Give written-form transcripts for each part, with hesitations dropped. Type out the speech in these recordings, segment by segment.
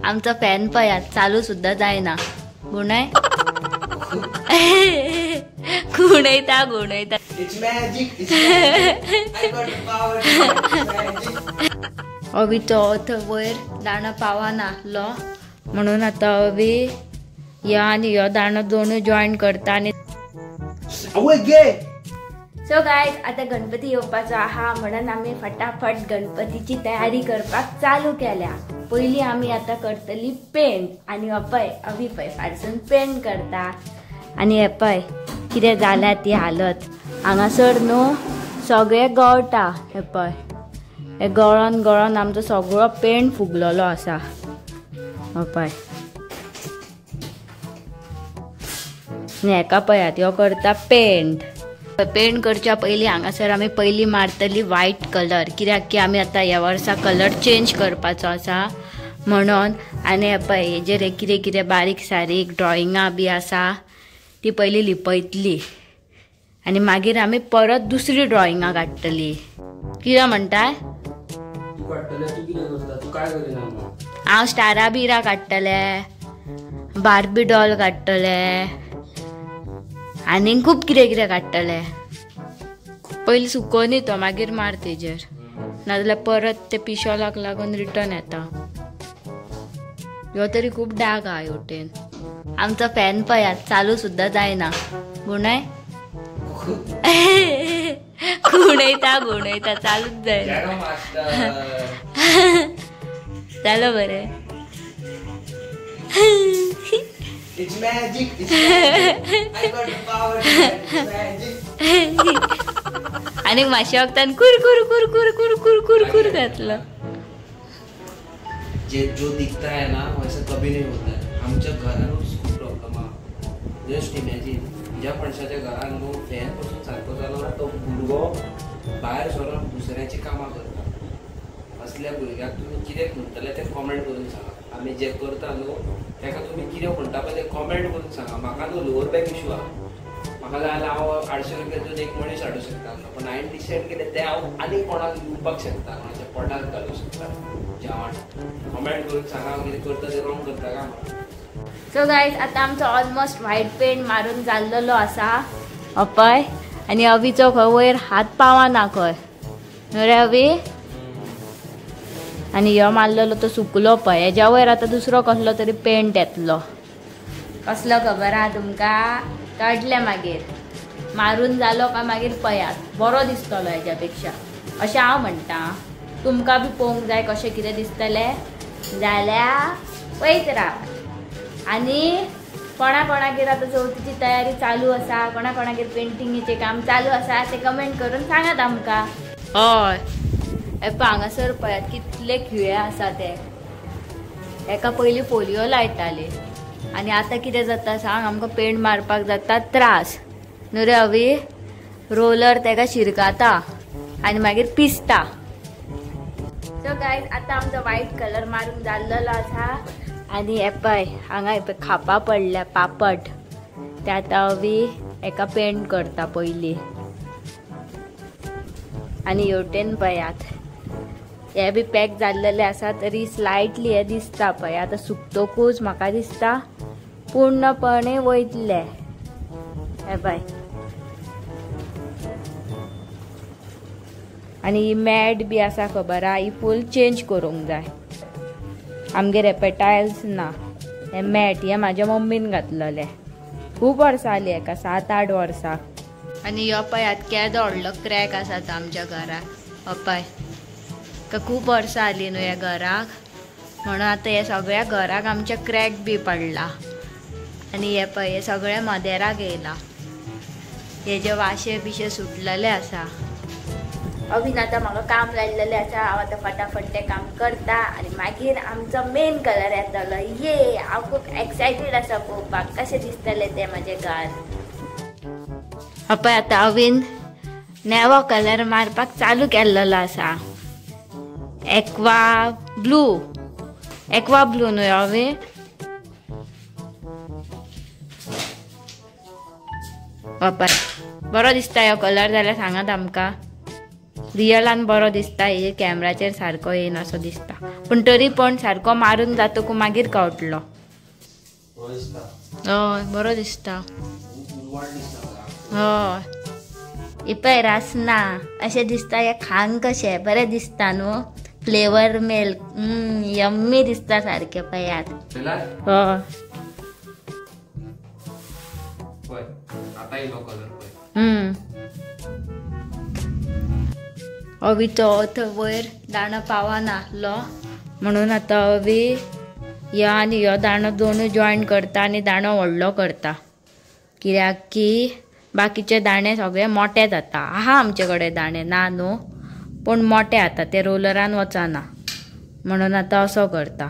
आमचा फॅन पळयात चालू सुद्धा जायना. गुणाय गुणयता गुणयता. अवी तो वयर दाणो पावाना लो म्हणून आता अवी या आणि यो दाणो दोन जॉईन करता आणि सो गायज आता गणपती येवपाचो आहा म्हणून आम्ही फटाफट गणपतीची तयारी करपाक चालू केल्या. पहिली आम्ही आता करतली पेंट आणि अपय अवी पय फारसून पेंट करता आणि एपय कितें जाल्या ती हालत हांगासर न्हू सगळे गळटा. हे पय हे गळोन गळोन आमचो सगळो पेंट फुगलेलो आसा. पय हेका पयात ह्यो करता पेंट. पेंट करच्या पयली हांगासर आमी पयली मारतली व्हाईट कलर कित्याक की आमी आता ह्या वर्सा कलर चेंज करपाचो आसा म्हणून. आनी पळय हेजेर कितें कितें बारीक सारीक ड्रॉइंगां बी आसा ती पयली लिपयतली आनी मागीर आमी परत दुसरी ड्रॉइंगां काडटली. कितें म्हणटाय? हांव स्टारा बिरा काडटले, बार्बी डॉल काडटले आनी खूब कितें कितें काडटले. पयली सुकोवनी तो मागीर मार तेजेर नाजाल्यार परत ते पिशॉलाक लागून रिटर्न येता. ह्यो तरी खूब डाग आहा हेवटेन. आमचो फॅन पळयात चालू सुद्धा जायना. गुणाय गुणयता गुणयता चालूच जायना. जालो बरें. It's magic. It's magic. I got the power. It's magic. आणि माशा वक्तान कुर कुर कुर कुर कुर कुर कुर कुर घातलं. जो दिखता है ना वैसा कभी नहीं होता है. आमच्या घरानूच खूप प्रॉब्लेम आहे. जस्ट इमॅजिन ज्या पणशाच्या घरान न्हू फॅन पासून सारको जालो ना तो भुरगो भायर सरून दुसऱ्याची कामां करता. असल्या भुरग्याक तुम्ही कितें म्हणटले ते कॉमेंट करून सांगा. आमी जे करता न्हू तेका तुम्ही कितें म्हणटा पळय ते कॉमेंट करून सांगा. म्हाका न्हू लोअर बॅक इशू आहा. म्हाका जाय जाल्यार हांव 800 रुपयाचो एक मनीस हाडूंक शकता पण हांवें डिसायड केलें तें हांव आनी कोणाक दिवपाक शकता कोणाच्या पोटार घालूंक शकता जेवण. कॉमेंट करून सांगा हांव कितें करता तें रॉंग करता काय. सो गायज आता आमचो ऑलमोस्ट व्हाईट पेंट मारून जाल्लेलो आसा अपय आनी अवीचो खंय वयर हात पावाना खंय न्हू रे अवी. आनी ह्यो मारलेलो तो सुकलो पळय हेज्या वयर आतां दुसरो कसलो तरी पेंट येतलो. कसलो खबर आहा तुमकां? काडले मागीर मारून जालो काय मागीर पळयात बरो दिसतलो हेज्या पेक्षा अशें हांव म्हणटा. तुमकां बी पळोवंक जाय कशें कितें दिसतलें जाल्यार पळयत राव. आनी कोणा कोणागेर आतां चवथीची तयारी चालू आसा कोणा कोणागेर पेंटिंगेचें काम चालू आसा ते कमेंट करून सांगात आमकां. हय एपा हांगासर पळयात कितले खिळे आसा ते. एका पयलीं फोलियो लायताले आनी आतां कितें जाता सांग आमकां पेंट मारपाक जाता त्रास न्हू रे अवी. रोलर तेका शिरकाता आनी मागीर पिसता. सो गायज आतां आमचो व्हाईट कलर मारून जाल्लेलो आसा आनी एपय हांगा एपय खापा पडल्या पापड ते आतां अवी एका पेंट करता पयली. आनी हेवटेन पळयात हे बी पॅक जाल्लेले आसा तरी स्लायटली हे दिसता पळय आतां सुकतकूच म्हाका दिसता पूर्णपणे वयतले. हे पळय आनी ही मॅट बी आसा खबर आहा ही फूल चेंज करूंक जाय. आमगेर हे पळय टायल्स ना हे मॅट हे म्हाज्या मम्मीन घातलेले खूब वर्सां जालीं हेका 7-8 वर्सां. आनी हो पळयात केदो व्हडलो क्रॅक आसा तो आमच्या घराक. हो पळय खूब वर्सां जालीं न्हू ह्या घराक म्हणून आतां हे सगळ्या घराक आमच्या क्रॅक बी पडला. आनी हे पळय हे सगळे मदेराक येयला. हेजे वाशे बिशे सुटलेले आसा. अवीन आतां म्हाका काम लायिल्लेलें आसा हांव आतां फटाफट तें काम करता आनी मागीर आमचो मेन कलर येतलो. ये हांव खूब एक्सायटेड आसा पळोवपाक कशें दिसतलें तें म्हाजें घर. पळय आतां अवीन नेवो कलर मारपाक चालू केल्लो आसा. एक्वा ब्लू न्हू अवी. पळय बरो दिसता ह्यो कलर जाल्यार सांगात आमकां. रियलान बरो दिसता, हे कॅमेराचेर सारको येईन असो दिसता, पण तरी पण सारको मारून जातो को मागीर कळटलो. हय बरो दिसता. हय इपय रासना अशें दिसता, हे खांक कशें बरें दिसता न्हू. फ्लेवर मिल्क यम्मी दिसता सारकें पयात. हय अवी तो वयर दाणो पावाना आसलो म्हणून आतां अवी ह्यो आनी ह्यो दाणो दोनूय जॉयन करता आनी दाणो व्हडलो करता, कित्याक की बाकीचे दाणे सगळे मोठे जाता. आहा आमचे कडेन दाणे ना न्हू, पण मोठे आता ते रोलरान वचना म्हणून आता असो करता.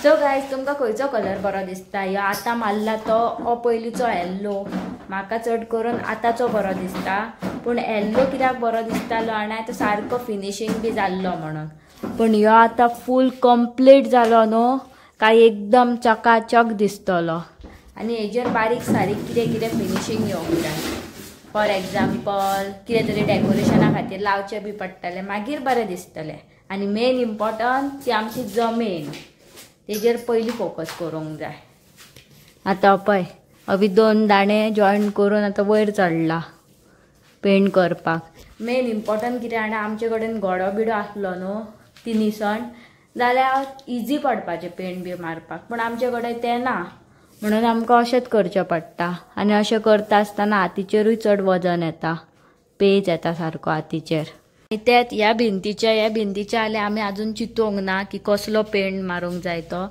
सो गायज तुमकां खंयचो कलर बरो दिसता? ह्यो आतां मारला तो पयलींचो येल्लो, म्हाका चड करून आतांचो बरो दिसता. पूण येल्लो कित्याक बरो दिसतालो आनी तो सारको फिनिशींग बी जाल्लो म्हणून. पण ह्यो आतां फूल कंप्लीट जालो न्हू काय एकदम चकाचक दिसतलो. आनी हेजेर बारीक सारीक कितें कितें फिनिशींग येवंक जाय. फॉर एग्जाम्पल कितें तरी डेकोरेशना खातीर लावचें बी पडटलें, मागीर बरें दिसतलें. आनी मेन इम्पॉर्टंट ती आमची जमीन, तेजेर पयलीं फोकस करूंक जाय. आतां पळय अवी 2 दाणे जॉयन करून आतां वयर चडला पेंट करपाक. मेन इम्पॉर्टंट कितें आनी आमचे कडेन घोडो बिडो आसलो न्हू ती निसण जाल्यार इजी पडपाचें पेंट बी मारपाक, पूण आमचे कडेन तें ना म्हणून आमकां अशेंच करचें पडटा. आनी अशें करता आसतना हातीचेरूय चड वजन येता, पेज येता सारको हातीचेर. तेच ह्या भिंतीचे जाल्यार आमी आजून चिंतूंक ना की कसलो पेंट मारूंक जाय तो.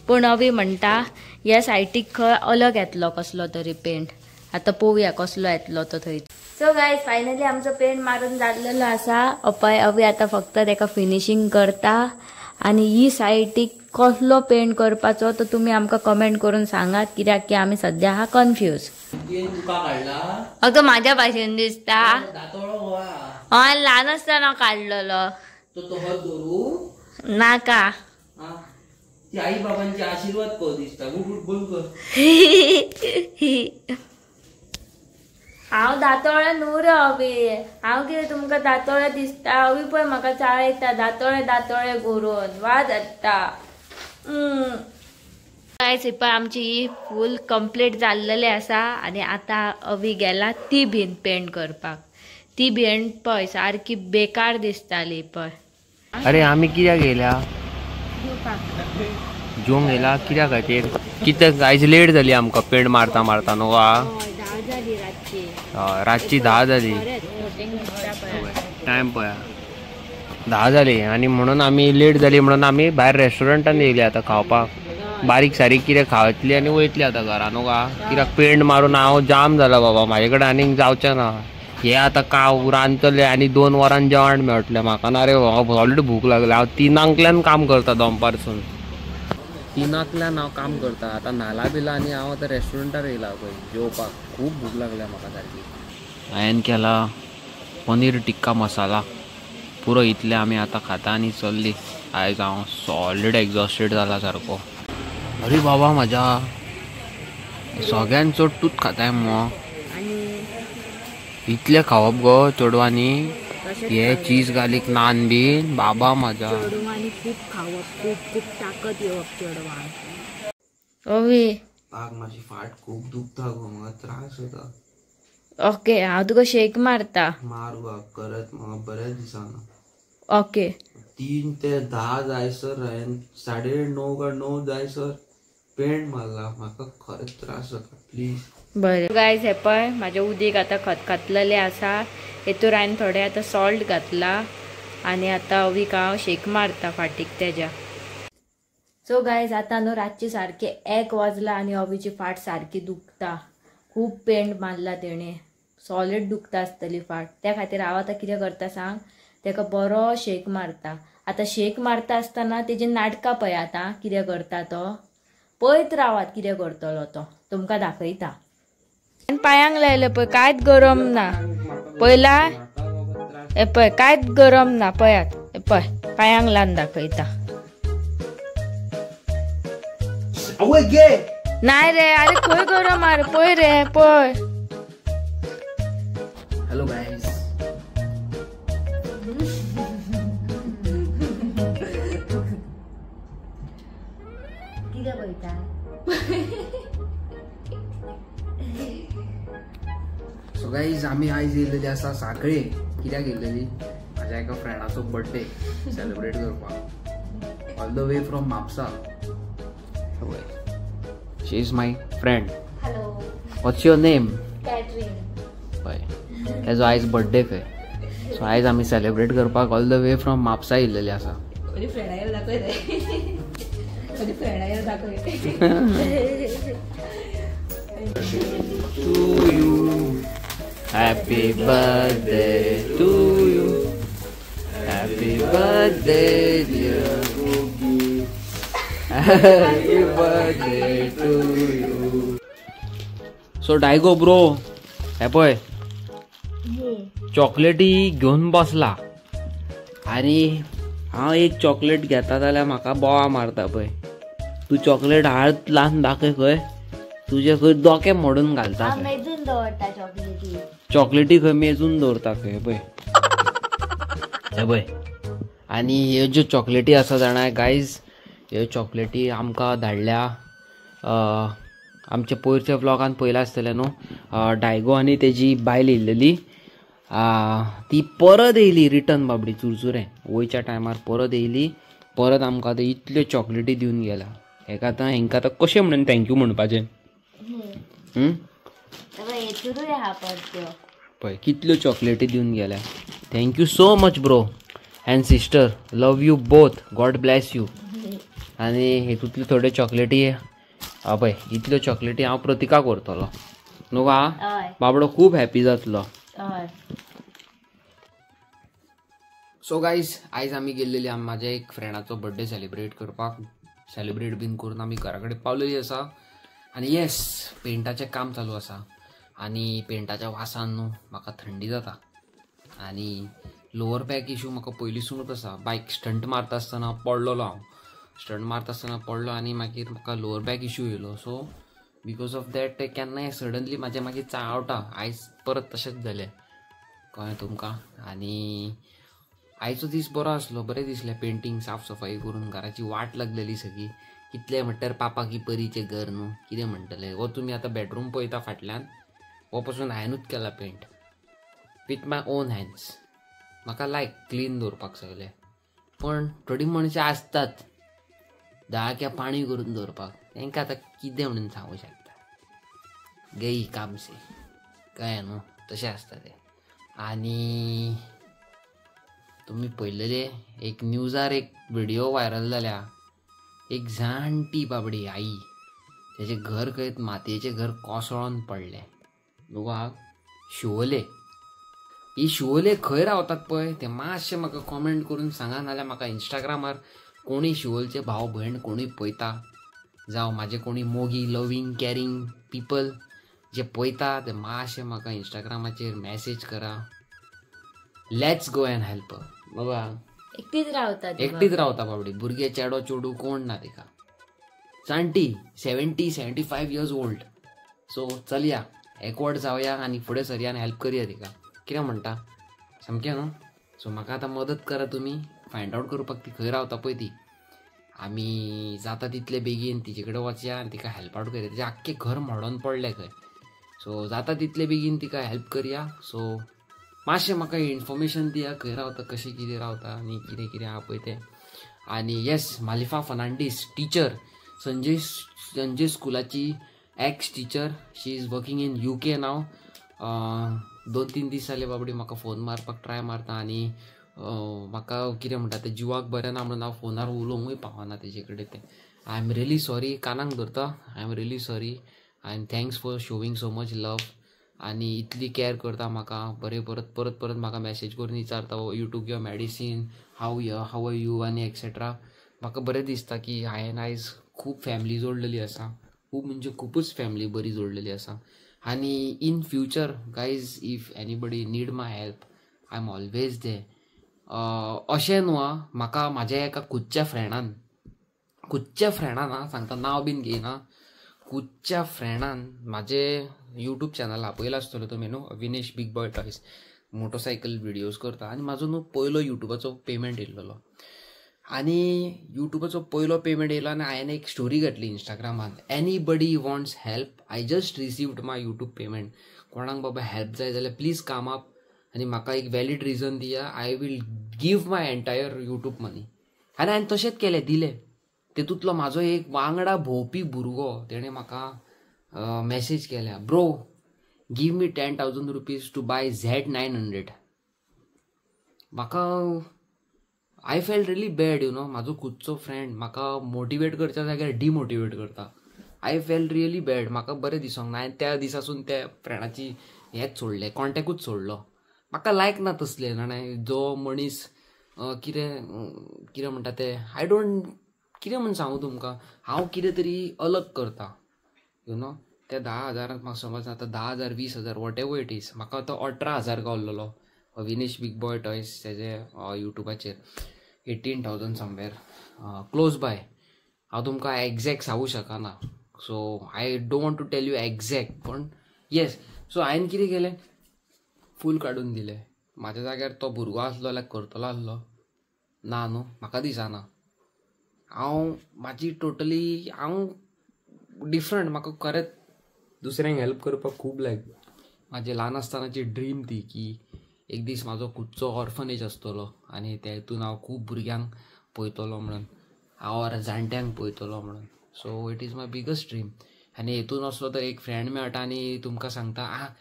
पूण अवी म्हणटा ह्या सायटीक खंय अलग येतलो कसलो तरी पेंट. आतां पळोवया कसलो येतलो तो थंय. सो गायज फायनली आमचो पेंट मारून जाल्लेलो आसा. अपय अवी आतां फक्त ताका फिनिशींग करता. आनी ही सायटीक कसलो पेंट करपाचो तो तुमी आमकां कमेंट करून सांगात, कित्याक की आमी सध्या हा कन्फ्यूज. अगं माझ्या भाशेन दिसता हय ल्हान आसतना काडलेलो नाका. आई बाबांचे आशीर्वाद को दिसता. हांव दातोळे न्हू रे अवी, हांव कितें तुमकां दातोळे दिसता? अवी पळय म्हाका चाळयता दातोळे दातोळे करून वाज हाडटा. गायज ही पळय आमची फूल कंप्लीट जाल्लेली आसा. आनी आतां अवी गेला ती भिंत पेंट करपाक. ती भिंत पळय सारकी बेकार दिसताली पळय. अरे आमी कित्याक गेल्या? जेवंक गेला कित्याक खातीर? कित्याक आयज लेट जाली आमकां पेंट मारता मारता न्हू. रातची 10 जाली, टायम पळया 10 जाली. आनी म्हणून आमी लेट जाली म्हणून आमी भायर रेस्टॉरंटान येयली आतां खावपाक. बारीक सारीक कितें खावतली आनी वयतली आतां घरा न्हू गा. कित्याक पेंट मारून हांव जाम जाला बाबा, म्हाजे कडेन आनीक जावचें ना. हे आतां काव रांदतले आनी 2 वरान जेवण मेळटलें म्हाका. ना रे ऑलरेडी भूक लागली. हांव 3 काम करता दनपारसून. 3 हांव काम करता. आतां नाला बिला आनी हांव आतां रेस्टॉरंटार येयला पळय जेवपाक. खूब भूक लागल्या म्हाका सारकी. हांवें केला पनीर टिक्का मसाला पुरो इतलें आमी आतां खाता आनी चल्ली. आयज हांव सॉलिड एक्झॉस्टेड जाला सारको. अरे बाबा म्हाज्या सगळ्यान चड तूच खाताय मगो. इतलें खावप गो चेडवांनी. हे चीज गार्लिक नान बीन बाबा म्हाज्या. खूप खावप, खूप ताकद येवप चेडवान. अवी माझी फाट खूप दुखता गो, म्हाका त्रास जाता. ओके हांव तुका शेक मारता. मार गो करत म्हाका बरें दिसना. ओके 3 ते 10 जायसर हांवें 9:30 काय 9 जायसर पेंट मारला. म्हाका खरेंच त्रास जाता. प्लीज. बरें गायज हे पळय म्हाजें उदीक आतां खतखतलेलें आसा. हेतूर हांवें थोडें आतां सॉल्ट घातला आनी आतां अवीक हांव शेक मारता फाटीक तेज्या. सो गायज आतां न्हू रातची सारकी 1 वाजला आनी अवीची फाट सारकी दुखता. खूब पेंट मारला तेणें, सॉलिड दुखता आसतली फाट. त्या खातीर हांव आतां कितें करता सांग, तेका बरो शेक मारता. आतां शेक मारता आसतना तेजी नाटकां पळयात आतां कितें करता तो. पळयत रावात कितें करतलो तो, तुमकां दाखयता. पांयांक लायले पळय कांयच गरम ना. पळयला हे पळय कांयच गरम ना पळयात. हे पळय पांयांक लावन दाखयता. नाही रे अरे खंय गरम आरे पळय रे पळय. हॅलो गायज किती पळता सो गाईज आम्ही आयज येयलेली आसा साखळे. कित्याक येयलेली माझ्या एका फ्रेंडाचो बर्थडे सेलिब्रेट करपाक all the way from Mhapsa. She is my friend. Hello what's your name? Katrin. हय तेजो आयज बर्थडे खंय. सो आयज आमी सेलिब्रेट करपाक all the way from Mhapsa येयलेली आसा. माझी फ्रेंड आहे दाखय रे. माझी फ्रेंड आहे दाखय. To you, happy birthday to you, happy birthday dear Cookie, happy birthday to you. So Daigo bro, हे पळय चॉकलेटी घेऊन बसला आणि हांव एक चॉकलेट घेता जाल्यार म्हाका बोवा मारता पळय. तू चॉकलेट हात लावन दाखय खंय. तुझे खंय दोके मोडून घालता. मेजून दवरता चॉकलेटी. चॉकलेटी खंय मेजून दवरता खंय पळय. हे पळय आनी ह्यो ज्यो चॉकलेटी आसा जाणा गायज, ह्यो चॉकलेटी आमकां धाडल्या आमच्या पयरच्या व्लॉगान पयला आसतलें न्हू. डायगो आनी तेजी बायल येयल्ली ती परत येयली रिटर्न बाबडी चुरचुरे. वयच्या टायमार परत येयली. परत आमकां ते इतल्यो चॉकलेटी दिवन गेल्या. हेंका आतां कशें म्हणून थँक्यू म्हणपाचें. पळय कितल्यो चॉकलेटी दिवन गेल्या. Thank you so much bro and sister. Love you both. God bless you. आनी हेतूंतल्यो थोड्यो चॉकलेटी पळय इतल्यो चॉकलेटी हांव प्रतिकाक व्हरतलो न्हू का. बाबडो खूब हॅपी जातलो. सो गायज आयज आमी गेल्लेली म्हाज्या एक फ्रेंडाचो बर्थडे सेलिब्रेट करपाक. सेलिब्रेट बीन करून आमी घरा कडेन पावलेली आसा. आनी येस पेंटाचें काम चालू आसा आनी पेंटाच्या वासान न्हू म्हाका थंडी जाता. आनी लोवर बॅक इशू म्हाका पयलींसूनच आसा. बायक स्टंट मारता आसतना पडलोलो हांव. स्टंट मारता आसतना पडलो आनी मागीर म्हाका लोवर बॅक इशू येयलो. सो बिकॉज ऑफ दॅट केन्नाय सडनली म्हाजें मागीर चावटा. आयज परत तशेंच जालें कळ्ळें तुमकां. आनी आयचो दीस बरो आसलो. बरें दिसलें पेंटींग साफ सफाई करून घराची वाट लागलेली सगळी. कितले म्हणल्यार पापा की परीचें घर न्हू कितें म्हणटले. हो तुमी आतां बेडरूम पळयता फाटल्यान हो पासून हांवेंनूच केला paint with my own hands. म्हाका लायक क्लीन दवरपाक सगळें. पण थोडीं मनशां आसतात दाळक्या पाणी करून दवरपाक. तांकां आतां कितें म्हणून सांगूं शकता. गई काम से कळ्ळें न्हू तशें आसता तें. आनी तुमी पळयलेले एक न्यूजार एक व्हिडिओ व्हायरल जाल्या. एक जाणटी बाबडी आई तेजें घर खंय मातयेचें घर कोसळोन पडलें न्हू. शिवोले ही शिवोले खंय रावतात पळय ते मातशें म्हाका कॉमेंट करून सांगा. नाल्यार म्हाका इंस्टाग्रामार कोणीय शिवोलचे भाव भयण कोणूय पळयता जावं म्हाजे कोणी मोगी लवींग कॅरींग पीपल जे पळयता ते मातशें म्हाका इंस्टाग्रामाचेर मॅसेज करा. लेट्स गो एंड हेल्प बाबा. एकटीच रावता बाबडी. भुरगे चेडो चेडू कोण ना तिका. जाणटी 70-75 इयर्स ओल्ड. सो चलया एकवट जावया आनी फुडें सरया आनी हेल्प करया तिका. कितें म्हणटा सामकें न्हू. सो म्हाका आतां मदत करा तुमी फायंड आवट करपाक ती खंय रावता पळय ती. आमी जाता तितले बेगीन तिचे कडेन वचया आनी तिका हेल्प आवट करया. तिचें आख्खें घर मोडोन पडलें खंय. सो जाता तितले बेगीन तिका हेल्प करया. सो मातशें म्हाका इन्फॉर्मेशन दिया खंय रावता कशें कितें रावता आनी कितें कितें आहा पळय तें. आनी येस मालिफा फर्नांडीस टीचर संजय स्कुलाची ex teacher. She is working in UK नाव. 2-3 दीस जाले बाबडी म्हाका फोन मारपाक ट्राय मारता आनी म्हाका कितें म्हणटा तें जिवाक बरें ना म्हणून हांव फोनार उलोवंकूय पावना तेजे कडेन. तें आय एम रियली सॉरी. कानाक धरता. I am really sorry and thanks for showing so much love. आनी इतली केअर करता म्हाका. बरें परत म्हाका मॅसेज करून विचारता you took your medicine how are you आनी एक्सेट्रा. म्हाका बरें दिसता की हांवें आयज खूब फॅमिली जोडलेली आसा. खूब म्हणजे खूबच फॅमिली बरी जोडलेली आसा. आनी in future guys if anybody need my help I am always they. अशें न्हू म्हाका म्हाज्या एका खुदच्या फ्रेंडान सांगता नांव बीन घेयना. खुदच्या फ्रेंडान म्हाजें यूट्यूब चॅनल आपयला आसतलो तुमी न्हू Vinesh big boy toys motorcycle videos करता. आनी म्हाजो न्हू पयलो यूट्यूबाचो पेमेंट येयल्लो आणि युट्यूबाचो पयलो पेमेंट येयलो आनी हांवें एक स्टोरी घातली इंस्टाग्रामान, anybody wants help, I just received my YouTube payment. कोणाक बाबा हेल्प जाय जाल्यार प्लीज काम अप आनी म्हाका एक वॅलीड रिजन दिया, I will give my entire YouTube money. आनी हांवें तशेंच केलें, दिलें. तेतूंतलो म्हाजो एक वांगडा भोंवपी भुरगो तेणें म्हाका मॅसेज केल्या, bro give me 10,000 rupees to buy Z900. म्हाका I felt really bad you know. म्हाजो खुदचो फ्रेंड म्हाका मोटिवेट करच्या जाग्यार डिमोटिवेट करता. I felt really bad. म्हाका बरें दिसोंक ना. हांवें त्या दिसासून त्या फ्रेंडाची हेच सोडलें, कॉन्टेक्टूच सोडलो. म्हाका लायक ना तसलें जाणें जो मनीस कितें म्हणटा तें, आय डोंट कितें म्हूण सांगू तुमकां, हांव कितें तरी अलग करता यू नो. त्या 10,000 म्हाका समज आतां 10,000 20,000 वॉट एवर इट इज, म्हाका तो 18,000 गावल्लो विनेश बिग बॉय टॉयज तेजे युट्यूबाचेर 18,000 समवेर क्लोज बाय. हांव तुमकां एग्जॅक्ट सांगू शकना, so I don't want to tell you exact, पण येस. सो हांवें कितें केलें, फूल काडून दिलें. म्हाज्या जाग्यार तो भुरगो आसलो जाल्यार करतलो आसलो ना न्हू, म्हाका दिसना. हांव म्हाजी टोटली हांव डिफरंट. म्हाका खरेंच दुसऱ्यांक हेल्प करपाक खूब लायक. म्हाजी ल्हान आसतनाची ड्रीम ती की एक दीस म्हाजो खुदचो ऑर्फनेज आसतलो आनी त्या हितून हांव खूब भुरग्यांक पळयतलो म्हणून, हांव जाणट्यांक पळयतलो म्हणून. So it is my biggest dream. आनी हितून असलो तर एक फ्रेंड मेळटा आनी तुमकां सांगता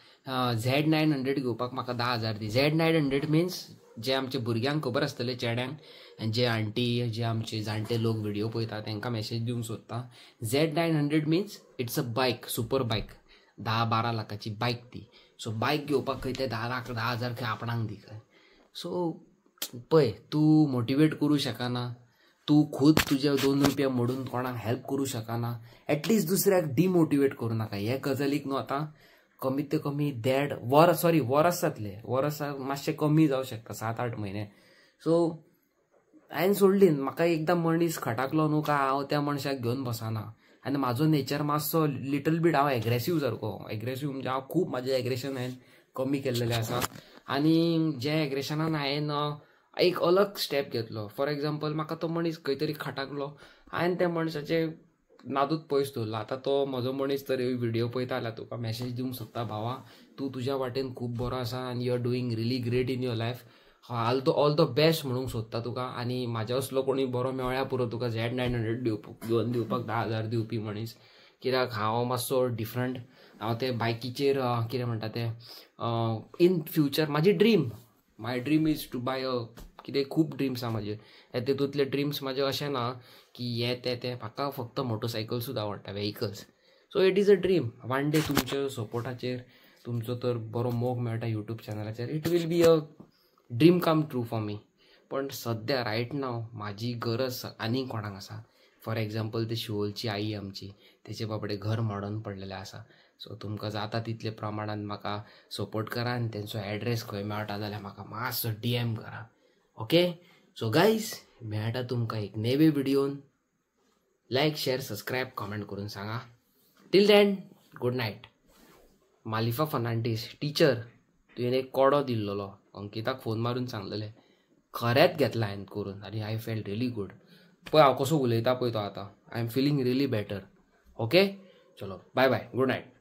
Z900 घेवपाक म्हाका 10,000 दी. Z900 मिन्स जे आमचे भुरग्यांक खबर आसतले चेड्यांक, आनी जे आंटी जे आमचे जाणटे लोक व्हिडिओ पळयता तांकां मॅसेज दिवंक सोदता. Z900 means it's a bike, super बायक, 10-12 लाखाची बायक ती. सो बायक घेवपाक खंय ते 10,000 खंय आपणाक दी खंय. सो पळय, तूं मोटिवेट करूं शकना, तूं खुद तुजे 2 रुपया मोडून कोणाक हेल्प करूं शकना, एटलिस्ट दुसऱ्याक डिमोटिवेट करूं नाका. हे गजालीक न्हू आतां कमीत ते कमी वर्स जातले, वर्स मातशें कमी जावं शकता, 7-8 म्हयने. सो हांवें सोडली. म्हाका एकदां मनीस खटाकलो न्हू काय हांव त्या मनशाक घेवन बसना. आनी म्हाजो नेचर मातसो लिटल बीट हांव एग्रेसीव सारको. एग्रेसीव म्हणजे हांव खूब म्हाजें एग्रेशन हांवें कमी केल्लेलें आसा. आनी जे एग्रेशनान हांवें एक अलग स्टेप घेतलो. फॉर एग्जाम्पल म्हाका तो मनीस खंय तरी खटाकलो, हांवें त्या मनशाचे नादूच पयस दवरलो. आतां तो म्हजो मनीस तर व्हिडिओ पळयता जाल्यार तुका मॅसेज दिवंक सोदता, भावा तूं तुज्या वाटेन खूब बरो आसा आनी you are doing really great in your life. All the best म्हणूंक सोदता तुका. आनी म्हाज्या असलो कोणी बरो मेळ्ळ्या पुरो तुका Z900 घेवन दिवपाक 10,000 दिवपी मनीस. कित्याक हांव मातसो डिफरंट. हांव ते बायकीचेर कितें म्हणटा तें इन फ्युचर म्हाजी dream, my dream is to buy कितें खूब ड्रिम्स आसा म्हाजे. तेतूंतले ड्रिम्स म्हाजे अशें ना की हे ते म्हाका फक्त मोटरसायकल्सूच आवडटा, vehicles. So it is a dream. One day तुमच्या सपोर्टाचेर तुमचो तर बरो मोग मेळटा यूट्यूब चॅनलाचेर, it will be a dream come true for me. पण सद्या रायट नाव म्हाजी गरज आनी कोणाक आसा. फॉर एग्जाम्पल ते शिवोलची आई आमची, तेचे बाबडे घर मोडून पडलेलें आसा. सो तुमकां जाता तितले प्रमाणान म्हाका सपोर्ट करा आनी तेंचो एड्रेस खंय मेळटा जाल्यार म्हाका मातसो DM करा. ओके. सो गायज, मेळटा तुमकां एक नेवे व्हिडिओन. लायक, शेअर, सबस्क्रायब, कॉमेंट करून सांगा. Till then, good night. Malifa Fernandes teacher, तुवें एक कोडो दिल्लो, अंकिताक फोन मारून सांगलेलें, खरेंच घेतला हांवें करून आनी आय फेल्ट रिली गूड. पळय हांव कसो उलयता पळय तो आतां, I am feeling really better. Okay, चलो बाय बाय, गुड नायट.